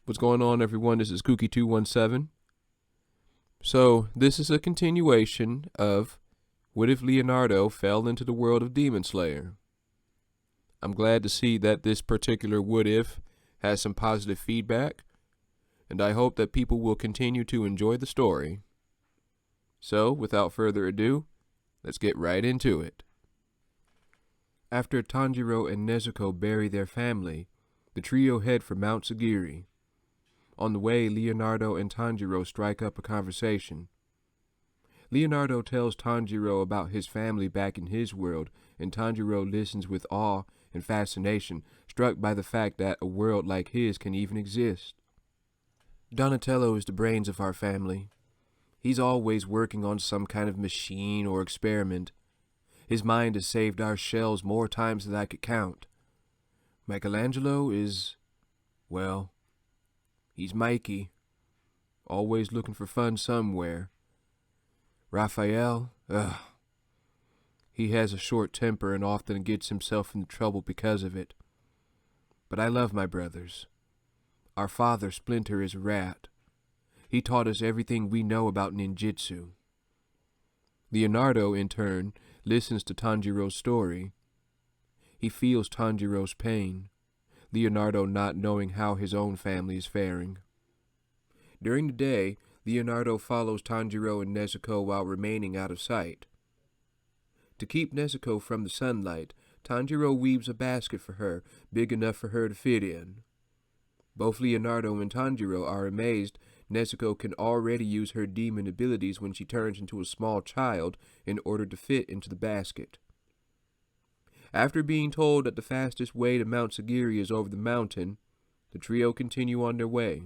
What's going on, everyone? This is Kookie217. So, this is a continuation of What If Leonardo Fell into the World of Demon Slayer? I'm glad to see that this particular What If has some positive feedback, and I hope that people will continue to enjoy the story. So, without further ado, let's get right into it. After Tanjiro and Nezuko bury their family, the trio head for Mount Sagiri. On the way, Leonardo and Tanjiro strike up a conversation. Leonardo tells Tanjiro about his family back in his world, and Tanjiro listens with awe and fascination, struck by the fact that a world like his can even exist. Donatello is the brains of our family. He's always working on some kind of machine or experiment. His mind has saved our shells more times than I could count. Michelangelo is, well, he's Mikey, always looking for fun somewhere. Raphael, he has a short temper and often gets himself into trouble because of it. But I love my brothers. Our father, Splinter, is a rat. He taught us everything we know about ninjutsu. Leonardo, in turn, listens to Tanjiro's story. He feels Tanjiro's pain, Leonardo not knowing how his own family is faring. During the day, Leonardo follows Tanjiro and Nezuko while remaining out of sight. To keep Nezuko from the sunlight, Tanjiro weaves a basket for her, big enough for her to fit in. Both Leonardo and Tanjiro are amazed Nezuko can already use her demon abilities when she turns into a small child in order to fit into the basket. After being told that the fastest way to Mount Sagiri is over the mountain, the trio continue on their way.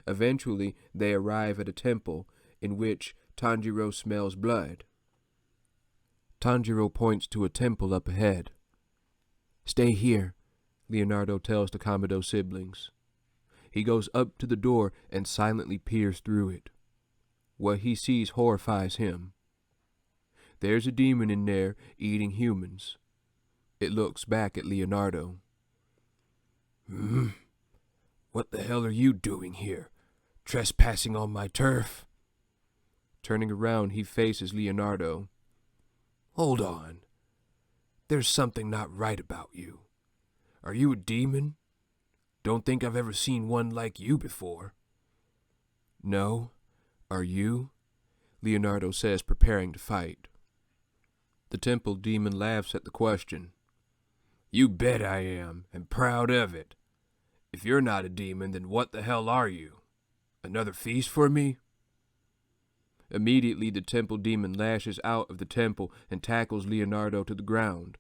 Eventually, they arrive at a temple in which Tanjiro smells blood. Tanjiro points to a temple up ahead. "Stay here," Leonardo tells the Kamado siblings. He goes up to the door and silently peers through it. What he sees horrifies him. There's a demon in there eating humans. It looks back at Leonardo. What the hell are you doing here? Trespassing on my turf?" Turning around, he faces Leonardo. "Hold on. There's something not right about you. Are you a demon? Don't think I've ever seen one like you before." "No. Are you?" Leonardo says, preparing to fight. The temple demon laughs at the question. "You bet I am, and proud of it. If you're not a demon, then what the hell are you? Another feast for me?" Immediately, the temple demon lashes out of the temple and tackles Leonardo to the ground.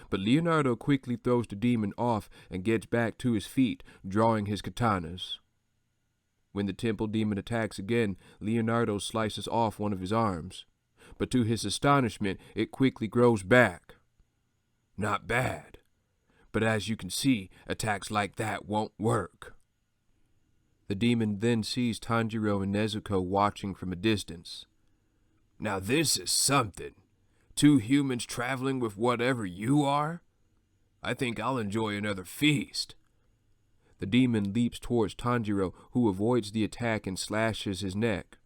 But Leonardo quickly throws the demon off and gets back to his feet, drawing his katanas. When the temple demon attacks again, Leonardo slices off one of his arms. But to his astonishment, it quickly grows back. Not bad. But as you can see, attacks like that won't work. The demon then sees Tanjiro and Nezuko watching from a distance. "Now this is something. Two humans traveling with whatever you are? I think I'll enjoy another feast." The demon leaps towards Tanjiro, who avoids the attack and slashes his neck.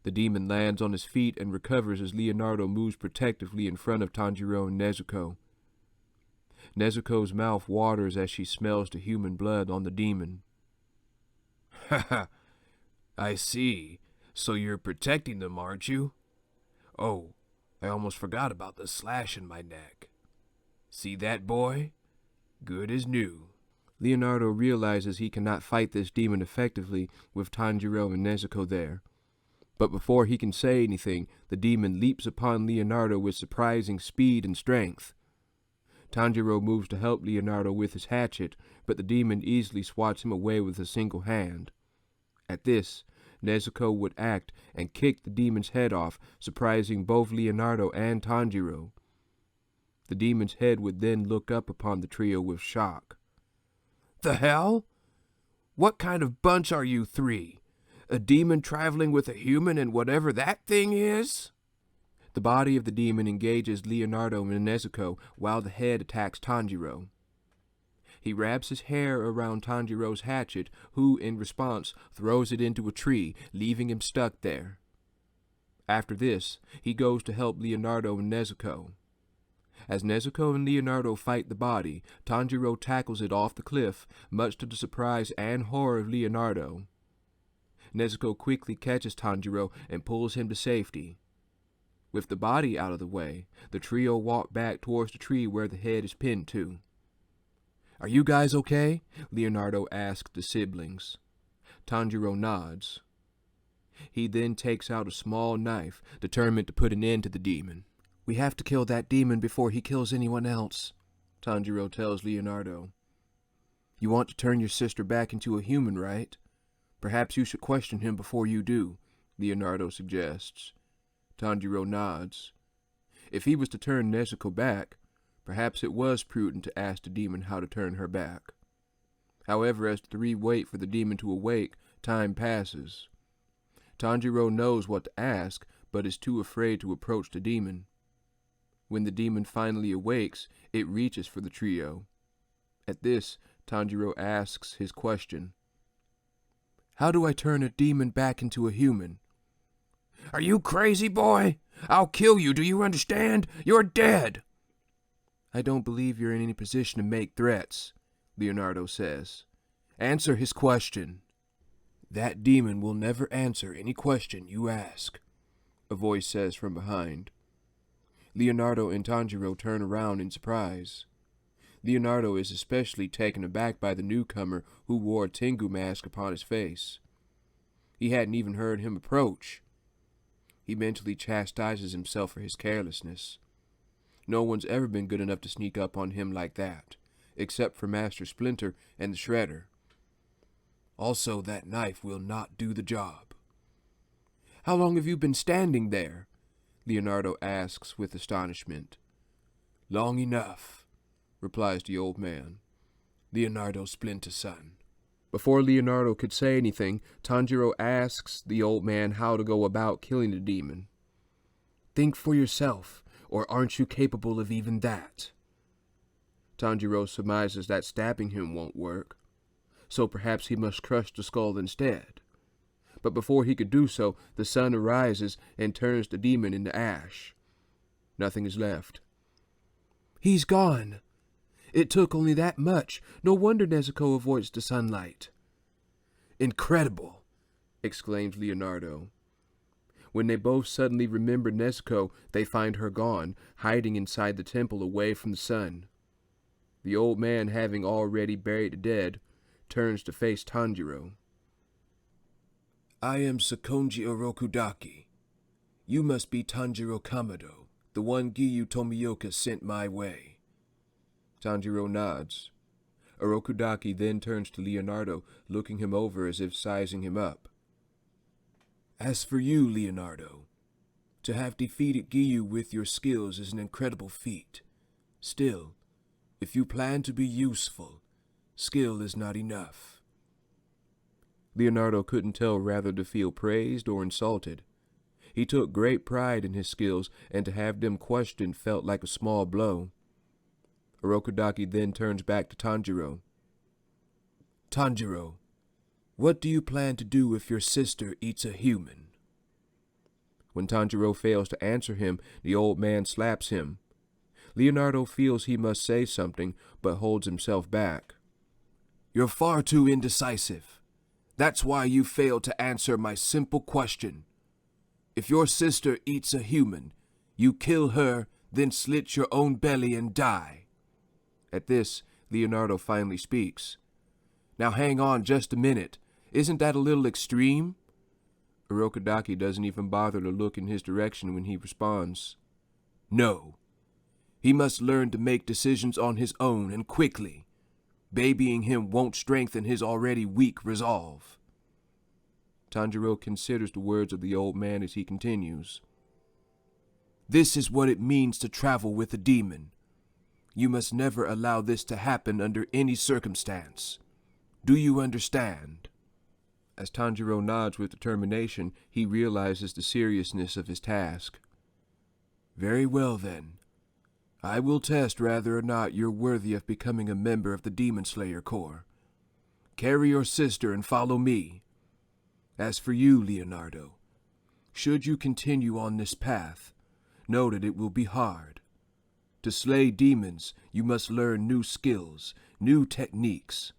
The demon lands on his feet and recovers as Leonardo moves protectively in front of Tanjiro and Nezuko. Nezuko's mouth waters as she smells the human blood on the demon. "Haha, I see. So you're protecting them, aren't you? Oh, I almost forgot about the slash in my neck. See that, boy? Good as new." Leonardo realizes he cannot fight this demon effectively with Tanjiro and Nezuko there. But before he can say anything, the demon leaps upon Leonardo with surprising speed and strength. Tanjiro moves to help Leonardo with his hatchet, but the demon easily swats him away with a single hand. At this, Nezuko would act and kick the demon's head off, surprising both Leonardo and Tanjiro. The demon's head would then look up upon the trio with shock. "The hell? What kind of bunch are you three? A demon traveling with a human and whatever that thing is?" The body of the demon engages Leonardo and Nezuko while the head attacks Tanjiro. He wraps his hair around Tanjiro's hatchet, who, in response, throws it into a tree, leaving him stuck there. After this, he goes to help Leonardo and Nezuko. As Nezuko and Leonardo fight the body, Tanjiro tackles it off the cliff, much to the surprise and horror of Leonardo. Nezuko quickly catches Tanjiro and pulls him to safety. With the body out of the way, the trio walk back towards the tree where the head is pinned to. "Are you guys okay?" Leonardo asks the siblings. Tanjiro nods. He then takes out a small knife, determined to put an end to the demon. "We have to kill that demon before he kills anyone else," Tanjiro tells Leonardo. "You want to turn your sister back into a human, right? Perhaps you should question him before you do," Leonardo suggests. Tanjiro nods. If he was to turn Nezuko back, perhaps it was prudent to ask the demon how to turn her back. However, as the three wait for the demon to awake, time passes. Tanjiro knows what to ask, but is too afraid to approach the demon. When the demon finally awakes, it reaches for the trio. At this, Tanjiro asks his question. "How do I turn a demon back into a human?" "Are you crazy, boy? I'll kill you, do you understand? You're dead!" "I don't believe you're in any position to make threats," Leonardo says. "Answer his question." "That demon will never answer any question you ask," a voice says from behind. Leonardo and Tanjiro turn around in surprise. Leonardo is especially taken aback by the newcomer who wore a Tengu mask upon his face. He hadn't even heard him approach. He mentally chastises himself for his carelessness. No one's ever been good enough to sneak up on him like that, except for Master Splinter and the Shredder. Also, that knife will not do the job. "How long have you been standing there?" Leonardo asks with astonishment. "Long enough," replies the old man. "Leonardo Splinter's son." Before Leonardo could say anything, Tanjiro asks the old man how to go about killing the demon. "Think for yourself, or aren't you capable of even that?" Tanjiro surmises that stabbing him won't work, so perhaps he must crush the skull instead. But before he could do so, the sun arises and turns the demon into ash. Nothing is left. "He's gone. It took only that much. No wonder Nezuko avoids the sunlight." "Incredible!" exclaims Leonardo. When they both suddenly remember Nezuko, they find her gone, hiding inside the temple away from the sun. The old man, having already buried the dead, turns to face Tanjiro. "I am Sakonji Orokudaki. You must be Tanjiro Kamado, the one Giyu Tomioka sent my way." Tanjiro nods. Orokudaki then turns to Leonardo, looking him over as if sizing him up. "As for you, Leonardo, to have defeated Giyu with your skills is an incredible feat. Still, if you plan to be useful, skill is not enough." Leonardo couldn't tell whether to feel praised or insulted. He took great pride in his skills, and to have them questioned felt like a small blow. Orokudaki then turns back to Tanjiro. "Tanjiro, what do you plan to do if your sister eats a human?" When Tanjiro fails to answer him, the old man slaps him. Leonardo feels he must say something, but holds himself back. "You're far too indecisive. That's why you failed to answer my simple question. If your sister eats a human, you kill her, then slit your own belly and die." At this, Leonardo finally speaks. "Now hang on just a minute. Isn't that a little extreme?" Orokudaki doesn't even bother to look in his direction when he responds. "No. He must learn to make decisions on his own and quickly. Babying him won't strengthen his already weak resolve." Tanjiro considers the words of the old man as he continues. "This is what it means to travel with a demon. You must never allow this to happen under any circumstance. Do you understand?" As Tanjiro nods with determination, he realizes the seriousness of his task. "Very well then. I will test whether or not you're worthy of becoming a member of the Demon Slayer Corps. Carry your sister and follow me. As for you, Leonardo, should you continue on this path, know that it will be hard. To slay demons, you must learn new skills, new techniques.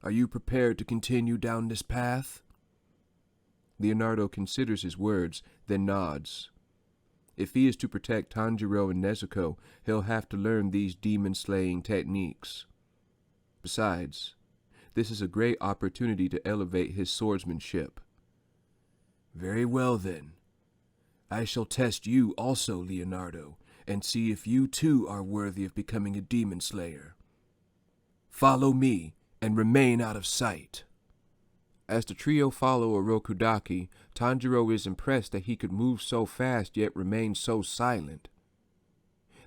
Are you prepared to continue down this path? Leonardo considers his words, then nods. If he is to protect Tanjiro and Nezuko, he'll have to learn these demon-slaying techniques. Besides, this is a great opportunity to elevate his swordsmanship. Very well then. I shall test you also, Leonardo, and see if you too are worthy of becoming a demon slayer. Follow me and remain out of sight. As the trio follow Orokudaki, Tanjiro is impressed that he could move so fast yet remain so silent.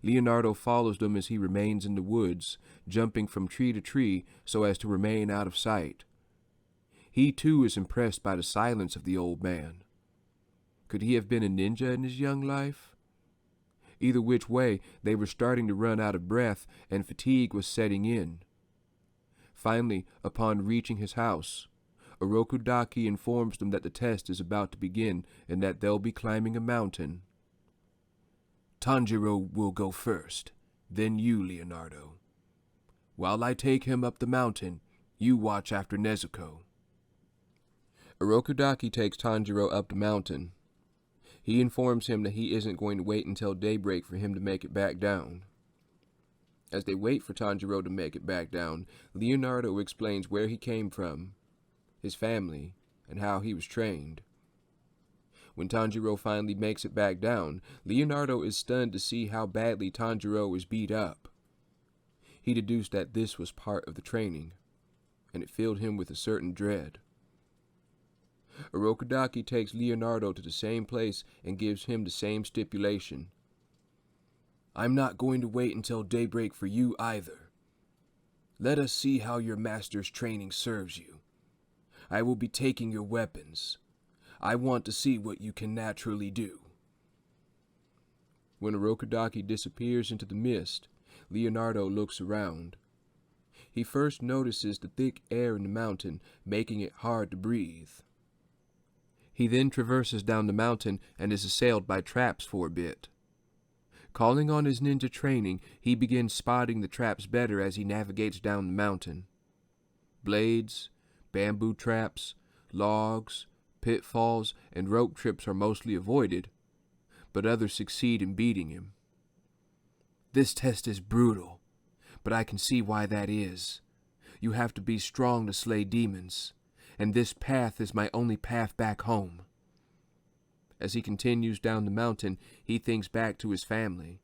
Leonardo follows them as he remains in the woods, jumping from tree to tree so as to remain out of sight. He too is impressed by the silence of the old man. Could he have been a ninja in his young life? Either which way, they were starting to run out of breath and fatigue was setting in. Finally, upon reaching his house, Orokudaki informs them that the test is about to begin and that they'll be climbing a mountain. Tanjiro will go first, then you, Leonardo. While I take him up the mountain, you watch after Nezuko. Orokudaki takes Tanjiro up the mountain. He informs him that he isn't going to wait until daybreak for him to make it back down. As they wait for Tanjiro to make it back down, Leonardo explains where he came from, his family, and how he was trained. When Tanjiro finally makes it back down, Leonardo is stunned to see how badly Tanjiro is beat up. He deduced that this was part of the training, and it filled him with a certain dread. Orokudaki takes Leonardo to the same place and gives him the same stipulation. I'm not going to wait until daybreak for you either. Let us see how your master's training serves you. I will be taking your weapons. I want to see what you can naturally do. When Orokudaki disappears into the mist, Leonardo looks around. He first notices the thick air in the mountain, making it hard to breathe. He then traverses down the mountain and is assailed by traps for a bit. Calling on his ninja training, he begins spotting the traps better as he navigates down the mountain. Blades, bamboo traps, logs, pitfalls, and rope trips are mostly avoided, but others succeed in beating him. This test is brutal, but I can see why that is. You have to be strong to slay demons, and this path is my only path back home. As he continues down the mountain, he thinks back to his family.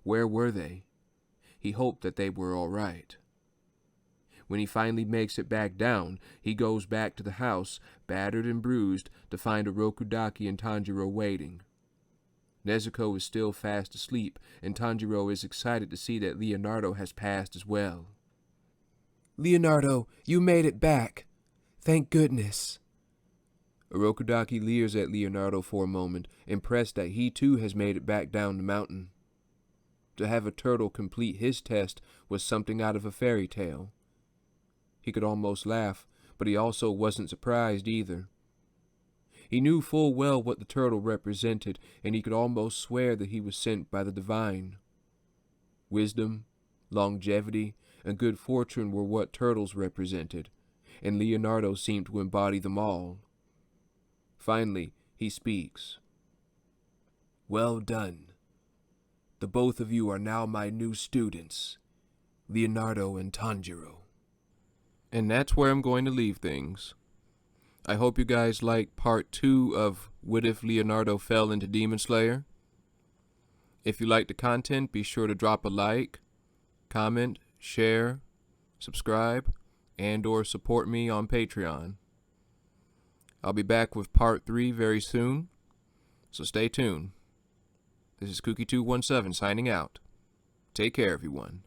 Where were they? He hoped that they were all right. When he finally makes it back down, he goes back to the house, battered and bruised, to find Orokudaki and Tanjiro waiting. Nezuko is still fast asleep, and Tanjiro is excited to see that Leonardo has passed as well. Leonardo, you made it back. Thank goodness. Orokudaki leers at Leonardo for a moment, impressed that he too has made it back down the mountain. To have a turtle complete his test was something out of a fairy tale. He could almost laugh, but he also wasn't surprised either. He knew full well what the turtle represented, and he could almost swear that he was sent by the divine. Wisdom, longevity, and good fortune were what turtles represented, and Leonardo seemed to embody them all. Finally, he speaks. Well done. The both of you are now my new students, Leonardo and Tanjiro. And that's where I'm going to leave things. I hope you guys like part 2 of What If Leonardo Fell into Demon Slayer. If you like the content, be sure to drop a like, comment, share, subscribe, and or support me on Patreon. I'll be back with part 3 very soon, so stay tuned. This is Kooky217 signing out. Take care, everyone.